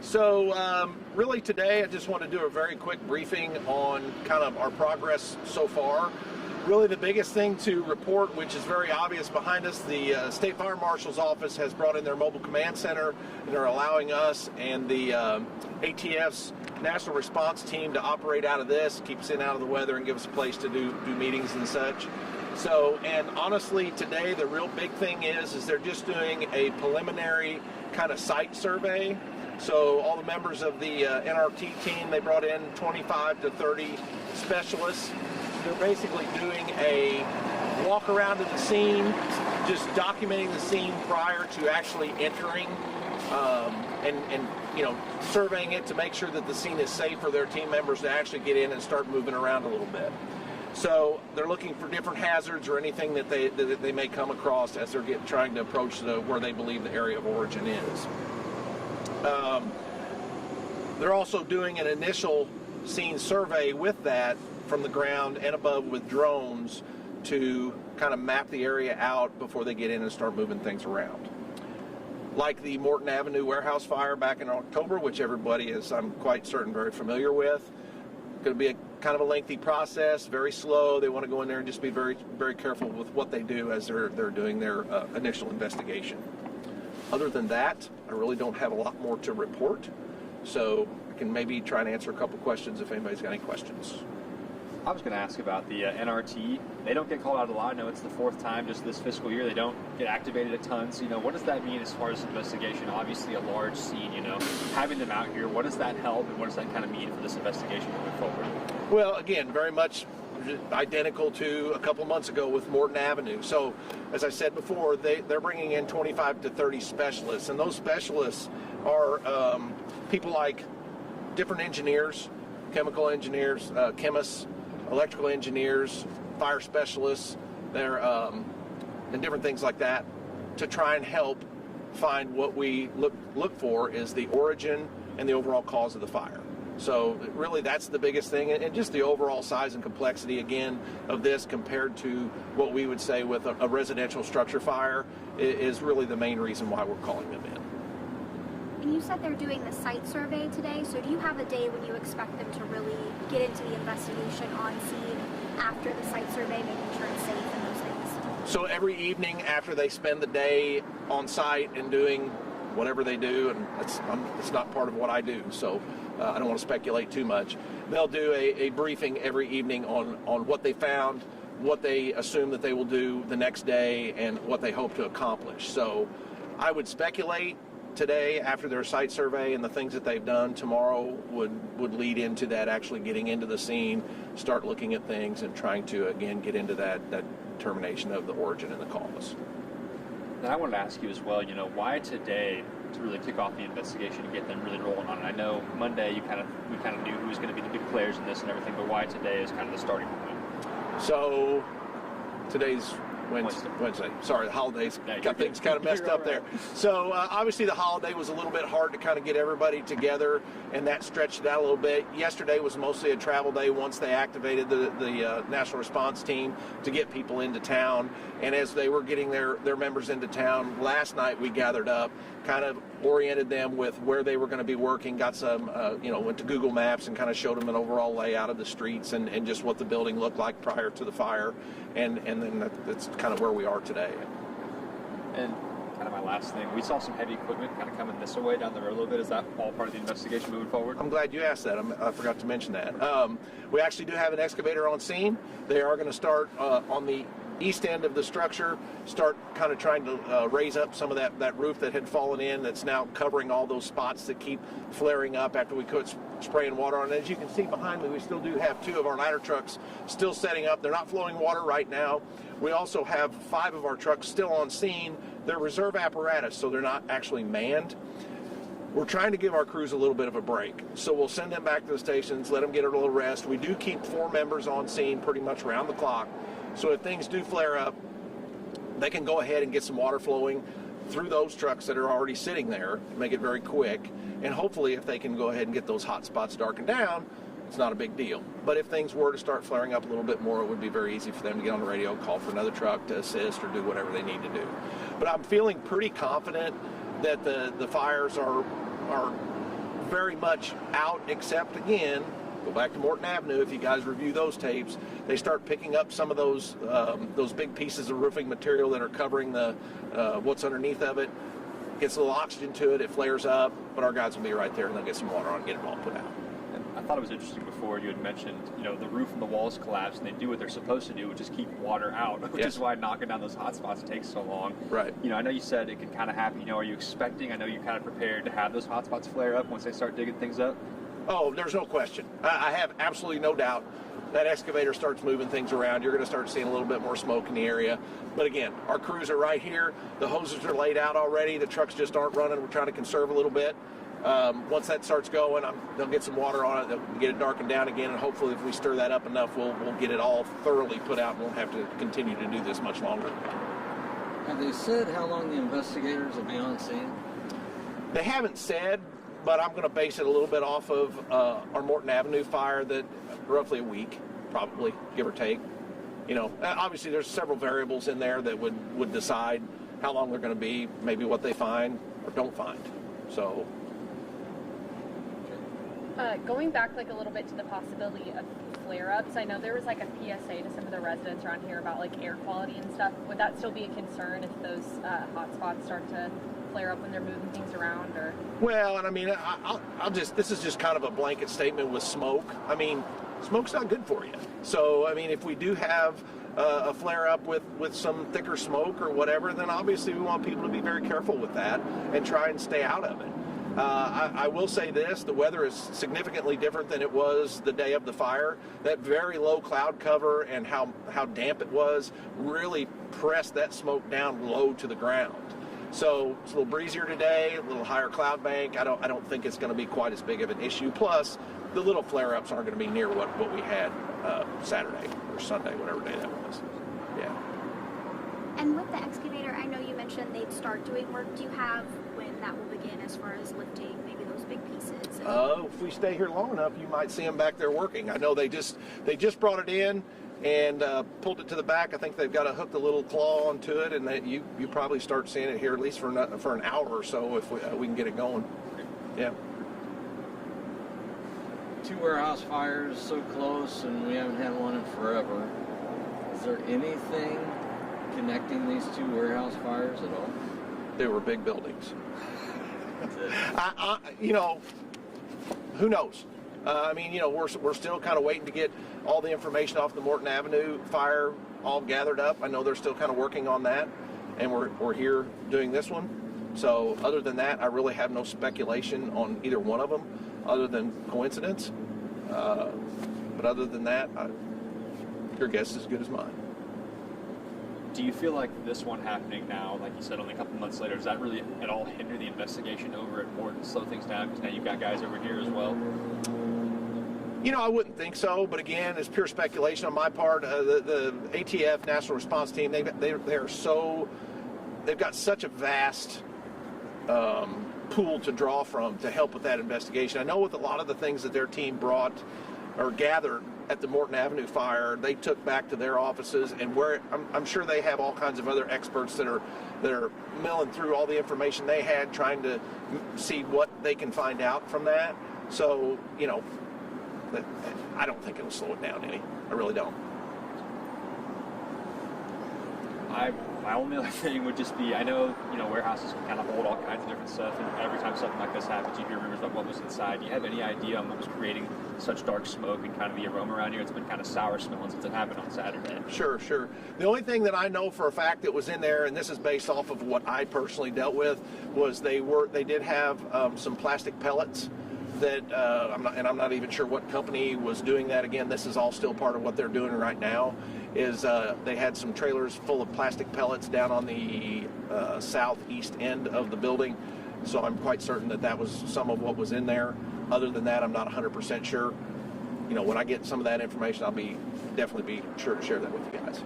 So really today I just want to do a very quick briefing on kind of our progress so far. Really the biggest thing to report, which is very obvious behind us, the State Fire Marshal's office has brought in their mobile command center and are allowing us and the ATF's National Response Team to operate out of this, keep us in out of the weather and give us a place to do meetings and such. So, and honestly today the real big thing is they're just doing a preliminary kind of site survey. So all the members of the NRT team, they brought in 25 to 30 specialists. They're basically doing a walk around of the scene, just documenting the scene prior to actually entering and you know, surveying it to make sure that the scene is safe for their team members to actually get in and start moving around a little bit. So they're looking for different hazards or anything that they may come across as they're trying to approach where they believe the area of origin is. They're also doing an initial scene survey with that from the ground and above with drones to kind of map the area out before they get in and start moving things around. Like the Morton Avenue warehouse fire back in October, which everybody is, I'm quite certain, very familiar with. Going to be a kind of a lengthy process, very slow. They want to go in there and just be very, very careful with what they do as they're doing their initial investigation. Other than that, I really don't have a lot more to report, so I can maybe try and answer a couple questions if anybody's got any questions. I was going to ask about the NRT. They don't get called out a lot. I know it's the fourth time just this fiscal year. They don't get activated a ton. So, you know, what does that mean as far as investigation? Obviously a large scene, you know, having them out here, what does that help and what does that kind of mean for this investigation moving forward? Well, again, very much identical to a couple months ago with Morton Avenue. So, as I said before, they're bringing in 25 to 30 specialists, and those specialists are people like different engineers, chemical engineers, chemists, electrical engineers, fire specialists, they're and different things like that, to try and help find what we look for is the origin and the overall cause of the fire. So really that's the biggest thing, and just the overall size and complexity again of this compared to what we would say with a residential structure fire is really the main reason why we're calling them in. And you said they're doing the site survey today, so do you have a day when you expect them to really get into the investigation on scene after the site survey, making sure it's safe and those things? So every evening after they spend the day on site and doing whatever they do, and it's not part of what I do, so I don't want to speculate too much, they'll do a briefing every evening on what they found, what they assume that they will do the next day, and what they hope to accomplish. So I would speculate today, after their site survey and the things that they've done, tomorrow would lead into that actually getting into the scene, start looking at things and trying to, again, get into that determination of the origin and the cause. And I wanted to ask you as well, you know, why today to really kick off the investigation and get them really rolling on it? I know Monday we kind of knew who was going to be the big players in this and everything, but why today is kind of the starting point? So today's Wednesday. Sorry, the holidays got things kind of messed up there. So obviously the holiday was a little bit hard to kind of get everybody together, and that stretched it out a little bit. Yesterday was mostly a travel day once they activated the National Response Team to get people into town. And as they were getting their members into town, last night we gathered up, kind of oriented them with where they were going to be working, got some, went to Google Maps and kind of showed them an overall layout of the streets and just what the building looked like prior to the fire. And then that's kind of where we are today. And kind of my last thing, we saw some heavy equipment kind of coming this way down the road a little bit. Is that all part of the investigation moving forward? I'm glad you asked that. I forgot to mention that. We actually do have an excavator on scene. They are going to start on the east end of the structure, start kind of trying to raise up some of that roof that had fallen in that's now covering all those spots that keep flaring up after we quit spraying water on it. As you can see behind me, we still do have 2 of our ladder trucks still setting up. They're not flowing water right now. We also have 5 of our trucks still on scene. They're reserve apparatus, so they're not actually manned. We're trying to give our crews a little bit of a break. So we'll send them back to the stations, let them get a little rest. We do keep 4 members on scene pretty much around the clock. So if things do flare up, they can go ahead and get some water flowing through those trucks that are already sitting there, make it very quick. And hopefully if they can go ahead and get those hot spots darkened down, it's not a big deal. But if things were to start flaring up a little bit more, it would be very easy for them to get on the radio, call for another truck to assist or do whatever they need to do. But I'm feeling pretty confident that the fires are very much out, except again, go back to Morton Avenue. If you guys review those tapes, they start picking up some of those big pieces of roofing material that are covering the what's underneath of it. Gets a little oxygen to it, it flares up, but our guys will be right there and they'll get some water on and get it all put out. And I thought it was interesting before you had mentioned, the roof and the walls collapse and they do what they're supposed to do, which is keep water out, which is why knocking down those hot spots takes so long. Right. I know you said it can kind of happen. Are you expecting, I know you're kind of prepared to have those hot spots flare up once they start digging things up? Oh, there's no question. I have absolutely no doubt that excavator starts moving things around. You're going to start seeing a little bit more smoke in the area. But again, our crews are right here. The hoses are laid out already. The trucks just aren't running. We're trying to conserve a little bit. Once that starts going, they'll get some water on it. They'll get it darkened down again, and hopefully if we stir that up enough, we'll get it all thoroughly put out and won't have to continue to do this much longer. Have they said how long the investigators will be on scene? They haven't said, but I'm going to base it a little bit off of our Morton Avenue fire, that roughly a week, probably, give or take. Obviously there's several variables in there that would decide how long they're going to be, maybe what they find or don't find. So. Going back a little bit to the possibility of flare-ups, I know there was a PSA to some of the residents around here about air quality and stuff. Would that still be a concern if those hot spots start to flare up when they're moving things around? Or Well, and this is just kind of a blanket statement with smoke. Smoke's not good for you. So if we do have a flare-up with some thicker smoke or whatever, then obviously we want people to be very careful with that and try and stay out of it. I will say this, the weather is significantly different than it was the day of the fire. That very low cloud cover and how damp it was really pressed that smoke down low to the ground. So it's a little breezier today, a little higher cloud bank. I don't think it's going to be quite as big of an issue. Plus, the little flare-ups aren't going to be near what we had Saturday or Sunday, whatever day that was. Yeah. And with the excavator, I know you mentioned they'd start doing work. Do you have when that will begin as far as lifting maybe those big pieces? If we stay here long enough, you might see them back there working. I know they just brought it in and pulled it to the back. I think they've got to hook the little claw onto it, and you probably start seeing it here at least for an hour or so if we can get it going. Yeah. 2 warehouse fires so close, and we haven't had one in forever. Is there anything connecting these 2 warehouse fires at all? They were big buildings. That's it. Who knows? We're still kind of waiting to get all the information off the Morton Avenue fire all gathered up. I know they're still kind of working on that, and we're here doing this one. So other than that, I really have no speculation on either one of them, other than coincidence. But other than that, your guess is as good as mine. Do you feel like this one happening now, like you said, only a couple months later, does that really at all hinder the investigation over at Morton, slow things down, because now you've got guys over here as well? I wouldn't think so, but again, it's pure speculation on my part. The ATF, National Response Team, they've got such a vast pool to draw from to help with that investigation. I know with a lot of the things that their team brought or gathered at the Morton Avenue fire, they took back to their offices, and where I'm sure they have all kinds of other experts that are milling through all the information they had, trying to see what they can find out from that. So, I don't think it'll slow it down any. I really don't. My only other thing would just be, I know, warehouses can kind of hold all kinds of different stuff, and every time something like this happens, you hear rumors about what was inside. Do you have any idea on what was creating such dark smoke and kind of the aroma around here? It's been kind of sour smelling since it happened on Saturday. Sure. The only thing that I know for a fact that was in there, and this is based off of what I personally dealt with, was they did have some plastic pellets that I'm not even sure what company was doing that. Again, this is all still part of what they're doing right now. Is they had some trailers full of plastic pellets down on the southeast end of the building. So I'm quite certain that was some of what was in there. Other than that, I'm not 100% sure. When I get some of that information, I'll definitely be sure to share that with you guys.